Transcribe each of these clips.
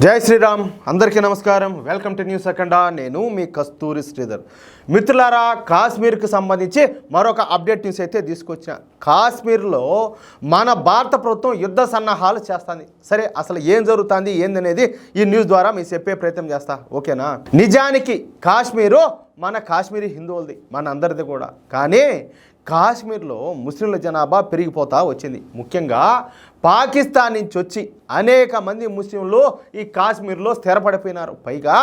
జై శ్రీరామ్, అందరికీ నమస్కారం. వెల్కమ్ టు న్యూస్ అఖండ. నేను మీ కస్తూరి శ్రీధర్. మిత్రులారా, కాశ్మీర్కి సంబంధించి మరొక అప్డేట్ న్యూస్ అయితే తీసుకొచ్చా. కాశ్మీర్లో మన భారత ప్రభుత్వం యుద్ధ సన్నాహాలు చేస్తుంది. సరే, అసలు ఏం జరుగుతుంది ఏందనేది ఈ న్యూస్ ద్వారా మీకు చెప్పే ప్రయత్నం చేస్తా, ఓకేనా? నిజానికి కాశ్మీరు మన కాశ్మీరీ హిందువులది, మన అందరిది కూడా. కానీ కాశ్మీర్లో ముస్లింల జనాభా పెరిగిపోతూ వచ్చింది. ముఖ్యంగా పాకిస్తాన్ నుంచి వచ్చి అనేక మంది ముస్లింలు ఈ కాశ్మీర్లో స్థిరపడిపోయినారు. పైగా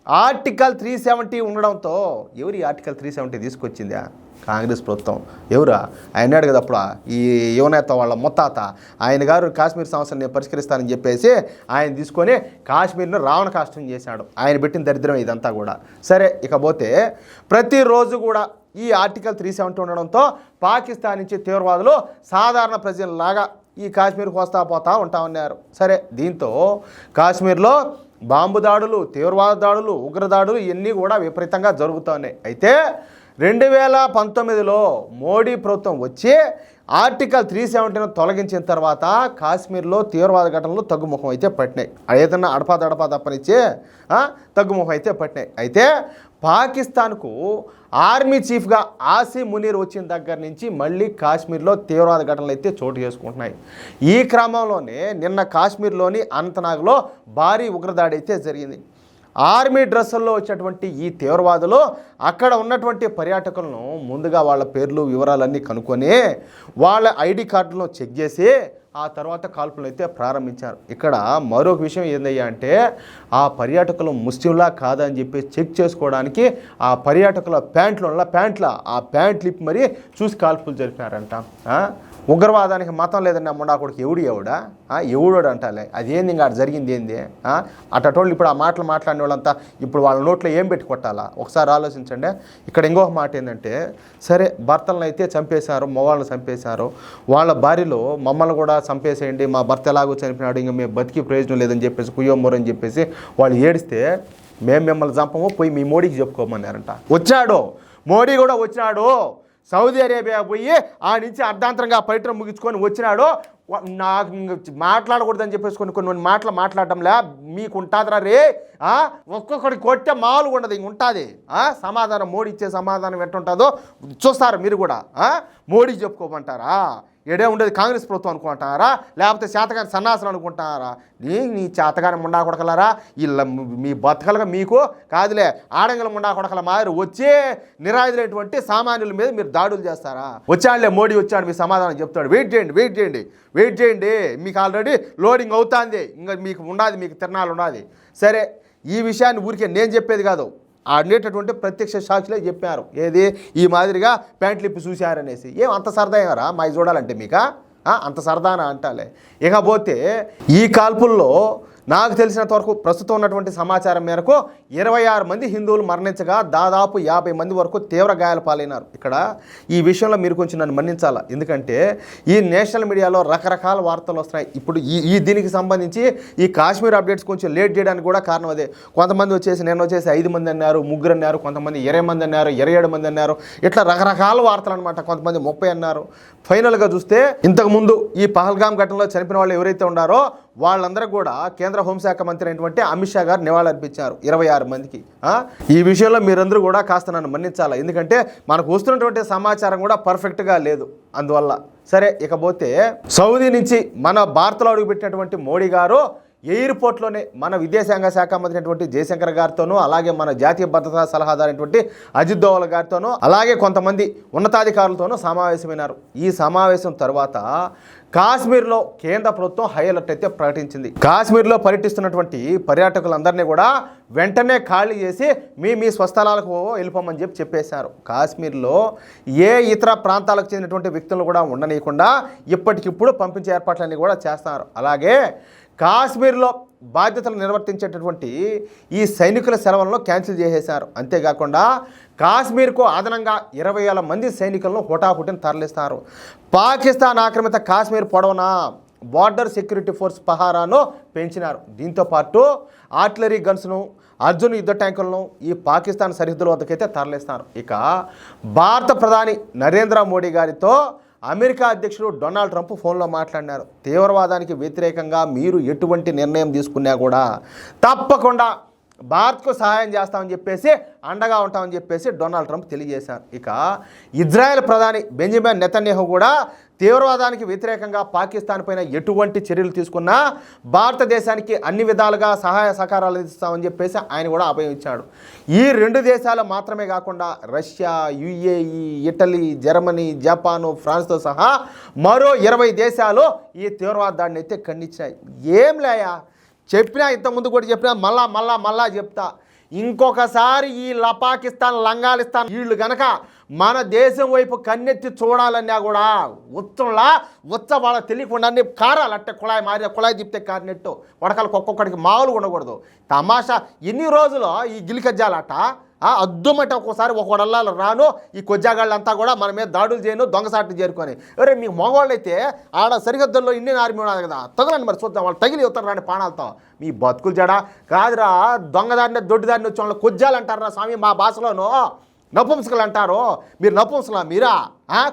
ఆర్టికల్ 370 ఉండడంతో, ఎవరు ఈ ఆర్టికల్ 370 తీసుకొచ్చిందా? కాంగ్రెస్ ప్రభుత్వం. ఎవరా? ఆయన అడిగదు అప్పుడు ఈ యువనేత వాళ్ళ ముత్తాత ఆయన గారు కాశ్మీర్ సమస్యను నేను పరిష్కరిస్తానని చెప్పేసి ఆయన తీసుకొని కాశ్మీర్ను రావణ కాష్టం చేశాడు. ఆయన పెట్టిన దరిద్రం ఇదంతా కూడా. సరే, ఇకపోతే ప్రతిరోజు కూడా ఈ ఆర్టికల్ 370 ఉండడంతో పాకిస్తాన్ నుంచి తీవ్రవాదులు సాధారణ ప్రజలలాగా ఈ కాశ్మీర్కి వస్తా పోతా ఉంటా ఉన్నారు. సరే, దీంతో కాశ్మీర్లో బాంబు దాడులు, తీవ్రవాద దాడులు, ఉగ్రదాడులు ఇవన్నీ కూడా విపరీతంగా జరుగుతూ ఉన్నాయి. అయితే 2019లో మోడీ ప్రభుత్వం వచ్చి ఆర్టికల్ 370ను తొలగించిన తర్వాత కాశ్మీర్లో తీవ్రవాద ఘటనలు తగ్గుముఖం అయితే పట్టినాయి. ఏదన్నా అడపా తప్పనిచ్చే తగ్గుముఖం అయితే పట్టినాయి. అయితే పాకిస్తాన్కు ఆర్మీ చీఫ్గా ఆసిమ్ మునీర్ వచ్చిన దగ్గర నుంచి మళ్ళీ కాశ్మీర్లో తీవ్రవాద ఘటనలు అయితే చోటు చేసుకుంటున్నాయి. ఈ క్రమంలోనే నిన్న కాశ్మీర్లోని అనంతనాగ్లో భారీ ఉగ్రదాడి అయితే జరిగింది. ఆర్మీ డ్రెస్సుల్లో వచ్చినటువంటి ఈ తీవ్రవాదులు అక్కడ ఉన్నటువంటి పర్యాటకులను ముందుగా వాళ్ళ పేర్లు వివరాలన్నీ కనుక్కొని వాళ్ళ ఐడి కార్డులను చెక్ చేసి ఆ తర్వాత కాల్పులు అయితే ప్రారంభించారు. ఇక్కడ మరొక విషయం ఏందయ్యా అంటే, ఆ పర్యాటకులు ముస్లింలా కాదని చెప్పి చెక్ చేసుకోవడానికి ఆ పర్యాటకుల ఆ ప్యాంట్లు ఇప్పి మరీ చూసి కాల్పులు జరిపినారంట. ఉగ్రవాదానికి మతం లేదన్న ముండాకుడికి ఎవడా ఎవడోడు అంటాలే. అదేంది ఇంకా జరిగింది ఏంది? అటోళ్ళు ఇప్పుడు ఆ మాటలు మాట్లాడిన వాళ్ళంతా ఇప్పుడు వాళ్ళ నోట్లో ఏం పెట్టి కొట్టాలా? ఒకసారి ఆలోచించండి. ఇక్కడ ఇంకొక మాట ఏంటంటే, సరే భర్తలను అయితే చంపేశారు, మొగాళ్ళని చంపేశారు, వాళ్ళ భార్యలో మమ్మల్ని కూడా చంపేసేయండి, మా భర్త ఎలాగో చనిపోయినాడు, ఇంకా మేము బతికి ప్రయోజనం లేదని చెప్పేసి కుయ్యమ్మరని చెప్పేసి వాళ్ళు ఏడిస్తే, మేము మిమ్మల్ని చంపము, పోయి మీ మోడీకి చెప్పుకోమన్నారంట. వచ్చాడు మోడీ కూడా వచ్చినాడు, సౌదీ అరేబియా పోయి ఆ నుంచి అర్ధాంతరంగా పర్యటన ముగించుకొని వచ్చినాడు. నాకు మాట్లాడకూడదని చెప్పేసి కొన్ని మాటలు మాట్లాడటంలే మీకు ఉంటుందిరా రే. ఒక్కొక్కడికి కొట్టే మామూలుగా ఉండదు, ఇంక ఉంటుంది సమాధానం. మోడీ ఇచ్చే సమాధానం ఎట్టుంటుందో చూస్తారు మీరు కూడా. మోడీ చెప్పుకోమంటారా? ఎడే ఉండేది కాంగ్రెస్ ప్రభుత్వం అనుకుంటారా, లేకపోతే చేతగాని సన్నాసులు అనుకుంటారా? నీ చేతగాని ముండా కొడకలరా, వీళ్ళ మీ బతకలుగా మీకు కాదులే, ఆడంగుల ముండా కొడకల మాదిరి వచ్చి నిరాయుధులైనటువంటి సామాన్యుల మీద మీరు దాడులు చేస్తారా? వచ్చాడులే మోడీ వచ్చాడు, మీ సమాధానం చెప్తాడు. వెయిట్ చేయండి, మీకు ఆల్రెడీ లోడింగ్ అవుతుంది, ఇంకా మీకు ఉన్నది, మీకు తిరణాలు ఉన్నది. సరే, ఈ విషయాన్ని ఊరికే నేను చెప్పేది కాదు, ఆడేటటువంటి ప్రత్యక్ష సాక్షులే చెప్పారు. ఏది ఈ మాదిరిగా ప్యాంట్లు ఇప్పి చూశారనేసి. ఏం అంత సరదాగారా మాకు చూడాలంటే మీకా? అంత సరదానా అంటాలే. ఇకపోతే ఈ కాల్పుల్లో నాకు తెలిసినంత వరకు ప్రస్తుతం ఉన్నటువంటి సమాచారం మేరకు 26 మంది హిందువులు మరణించగా దాదాపు 50 మంది వరకు తీవ్ర గాయాల పాలైనారు. ఇక్కడ ఈ విషయంలో మీరు కొంచెం నన్ను మన్నించాలా, ఎందుకంటే ఈ నేషనల్ మీడియాలో రకరకాల వార్తలు వస్తున్నాయి. ఇప్పుడు దీనికి సంబంధించి ఈ కాశ్మీర్ అప్డేట్స్ కొంచెం లేట్ చేయడానికి కూడా కారణం అదే. కొంతమంది నేను వచ్చేసి 5 మంది అన్నారు, 3 అన్నారు, కొంతమంది 20 మంది అన్నారు, 27 మంది అన్నారు, ఇట్లా రకరకాల వార్తలు అనమాట. కొంతమంది 30 అన్నారు. ఫైనల్గా చూస్తే ఇంతకుముందు ఈ పహల్గామ్ ఘటనలో చనిపోయిన వాళ్ళు ఎవరైతే ఉన్నారో వాళ్ళందరూ కూడా కేంద్ర హోంశాఖ మంత్రి అయినటువంటి అమిత్ షా గారు నివాళులర్పించారు 26 మందికి. ఈ విషయంలో మీరందరూ కూడా కాస్త నన్ను మన్నించాలి, ఎందుకంటే మనకు వస్తున్నటువంటి సమాచారం కూడా పర్ఫెక్ట్గా లేదు అందువల్ల. సరే, ఇకపోతే సౌదీ నుంచి మన భారత్లో అడుగుపెట్టినటువంటి మోడీ గారు ఎయిర్పోర్ట్లోనే మన విదేశాంగ శాఖ మంత్రి అయినటువంటి జయశంకర్ గారితోనూ, అలాగే మన జాతీయ భద్రతా సలహాదారు అయినటువంటి అజిత్ దోవల్ గారితోనూ, అలాగే కొంతమంది ఉన్నతాధికారులతోనూ సమావేశమైనారు. ఈ సమావేశం తర్వాత కాశ్మీర్లో కేంద్ర ప్రభుత్వం హై అలర్ట్ అయితే ప్రకటించింది. కాశ్మీర్లో పర్యటిస్తున్నటువంటి పర్యాటకులందరినీ కూడా వెంటనే ఖాళీ చేసి మీ స్వస్థలాలకు వెళ్ళిపోమని చెప్పేశారు. కాశ్మీర్లో ఏ ఇతర ప్రాంతాలకు చెందినటువంటి వ్యక్తులను కూడా ఉండనీయకుండా ఇప్పటికిప్పుడు పంపించే ఏర్పాట్లన్నీ కూడా చేస్తున్నారు. అలాగే కాశ్మీర్లో బాధ్యతలు నిర్వర్తించేటటువంటి ఈ సైనికుల సెలవులను క్యాన్సిల్ చేసేశారు. అంతేకాకుండా కాశ్మీర్కు అదనంగా 20,000 మంది సైనికులను హుటాహుటిని తరలిస్తారు. పాకిస్తాన్ ఆక్రమిత కాశ్మీర్ పొడవునా బార్డర్ సెక్యూరిటీ ఫోర్స్ పహారాను పెంచినారు. దీంతోపాటు ఆర్టిలరీ గన్స్ను, అర్జున్ యుద్ధ ట్యాంకులను ఈ పాకిస్తాన్ సరిహద్దుల వద్దకైతే తరలిస్తారు. ఇక భారత ప్రధాని నరేంద్ర మోడీ గారితో అమెరికా అధ్యక్షుడు డొనాల్డ్ ట్రంప్ ఫోన్లో మాట్లాడినారు. తీవ్రవాదానికి వ్యతిరేకంగా మీరు ఎటువంటి నిర్ణయం తీసుకున్నా కూడా తప్పకుండా భారత్కు సహాయం చేస్తామని చెప్పేసి, అండగా ఉంటామని చెప్పేసి డొనాల్డ్ ట్రంప్ తెలియజేశారు. ఇక ఇజ్రాయెల్ ప్రధాని బెంజమిన్ నెతన్యాహు కూడా తీవ్రవాదానికి వ్యతిరేకంగా పాకిస్తాన్ పైన ఎటువంటి చర్యలు తీసుకున్నా భారతదేశానికి అన్ని విధాలుగా సహాయ సహకారాలు అందిస్తామని చెప్పేసి ఆయన కూడా అభయం ఇచ్చాడు. ఈ 2 దేశాలు మాత్రమే కాకుండా Russia, UAE, Italy, Germany, Japan, ఫ్రాన్స్తో సహా మరో 20 దేశాలు ఈ తీవ్రవాదాన్ని అయితే ఖండించాయి. ఏం లేయా, చెప్పినా ఇంతకుముందు కూడా చెప్పినా మళ్ళా చెప్తా, ఇంకొకసారి ఈ పాకిస్తాన్, లంగాలిస్తాన్ వీళ్ళు గనక మన దేశం వైపు కన్నెత్తి చూడాలన్నా కూడా వాళ్ళకి తెలియకుండా కారాలు అట్టే కుళాయి తిప్పితే కారినట్టు వడకలకు ఒక్కొక్కడికి మామూలుగా ఉండకూడదు. తమాషా ఎన్ని రోజులు ఈ గిలికజ్జాలట అద్దుమంటే ఒక్కోసారి ఒకడల్లా రాను ఈ కొజ్జాగాళ్ళంతా కూడా మన మీద దాడులు చేయను, దొంగసాట్లు చేరుకొని. ఎవరే మీ మగవాళ్ళు అయితే ఆడ సరిహద్దుల్లో ఇండియన్ ఆర్మీ ఉన్నది కదా, తగలండి మరి చూద్దాం, వాళ్ళు తగిలి అవుతారు రాని ప్రాణాలతో. మీ బతుకులు జడా కాదురా, దొంగదారిని దొడ్డిదారిని వచ్చి వాళ్ళు కొజ్జాలు అంటారా స్వామి, మా భాషలోనూ నపుంసకులు అంటారు. మీరు నపుంసలా మీరా,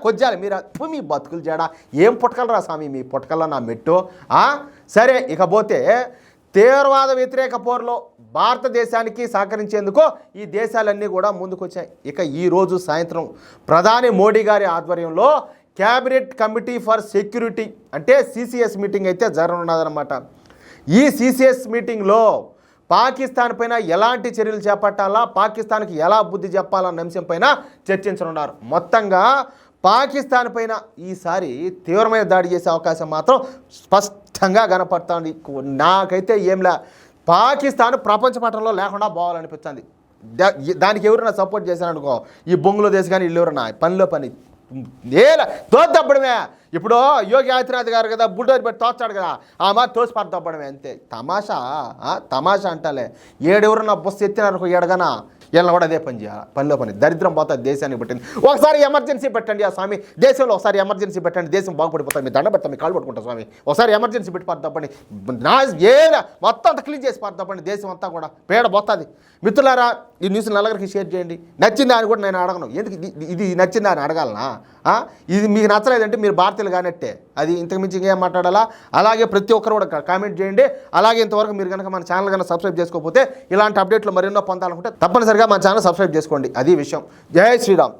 కొజ్జాలి మీరా, మీ బతుకులు జడా. ఏం పుట్టకలరా స్వామి మీ పుట్టకల్లా నా మెట్టు. సరే, ఇకపోతే తీవ్రవాద వ్యతిరేక పోరులో భారతదేశానికి సహకరించేందుకు ఈ దేశాలన్నీ కూడా ముందుకొచ్చాయి. ఇక ఈరోజు సాయంత్రం ప్రధాని మోడీ గారి ఆధ్వర్యంలో క్యాబినెట్ కమిటీ ఫర్ సెక్యూరిటీ అంటే CCS మీటింగ్ అయితే జరగనున్నదన్నమాట. ఈ CCS మీటింగ్లో పాకిస్తాన్ పైన ఎలాంటి చర్యలు చేపట్టాలా, పాకిస్తాన్కి ఎలా బుద్ధి చెప్పాలన్న అంశం పైన చర్చించనున్నారు. మొత్తంగా పాకిస్తాన్ పైన ఈసారి తీవ్రమైన దాడి చేసే అవకాశం మాత్రం స్పష్టంగా కనపడుతుంది. నాకైతే ఏంలా పాకిస్తాన్ ప్రపంచ పటంలో లేకుండా పోవాలనిపిస్తుంది. దానికి ఎవరైనా సపోర్ట్ చేశారనుకో, ఈ బొంగులో దేశం కానీ వీళ్ళు ఎవరన్నా పనిలో పని తోద్దప్పడమే. ఇప్పుడు యోగి ఆదిత్యనాథ్ గారు కదా బుల్డోజర్ పెట్టి తోస్తాడు కదా, ఆ మాట తోసి పడతప్పడమే అంతే. తమాషా అంటాలే. ఏడెవరన్నా బస్సు ఎత్తినారు ఏడగనా వీళ్ళని కూడా అదే పని చేయాలి, పనిలో పని. దరిద్రం పోతుంది దేశానికి పెట్టింది. ఒకసారి ఎమర్జెన్సీ పెట్టండి ఆ స్వామి, దేశంలో ఒకసారి ఎమర్జెన్సీ పెట్టండి, దేశం బాగుపడిపోతుంది. మీ దండ పెడతాం, మీ కాళ్ళు పట్టుకుంటాం స్వామి. ఒకసారి ఎమర్జెన్సీ పెట్టి పడతాపండి, మొత్తం అంతా క్లీన్ చేసి పడతాపండి, దేశం అంతా కూడా పేడ పోతుంది. మిత్రులారా, ఈ న్యూస్ నలుగురికి షేర్ చేయండి. నచ్చిందా అని కూడా నేను అడగను, ఎందుకు ఇది నచ్చిందా అని అడగాలనా? ఇది మీకు నచ్చలేదంటే మీరు భారతీయులు కానట్టే, అది ఇంతకు మించి ఇంకేం మాట్లాడాలా. అలాగే ప్రతి ఒక్కరు కూడా కామెంట్ చేయండి. అలాగే ఇంతవరకు మీరు కనుక మన ఛానల్ కనుక సబ్స్క్రైబ్ చేసుకోకపోతే ఇలాంటి అప్డేట్లు మరెన్నో పొందాలనుకుంటే తప్పనిసరిగా మన ఛానల్ సబ్స్క్రైబ్ చేసుకోండి. అది విషయం. జై శ్రీరామ్.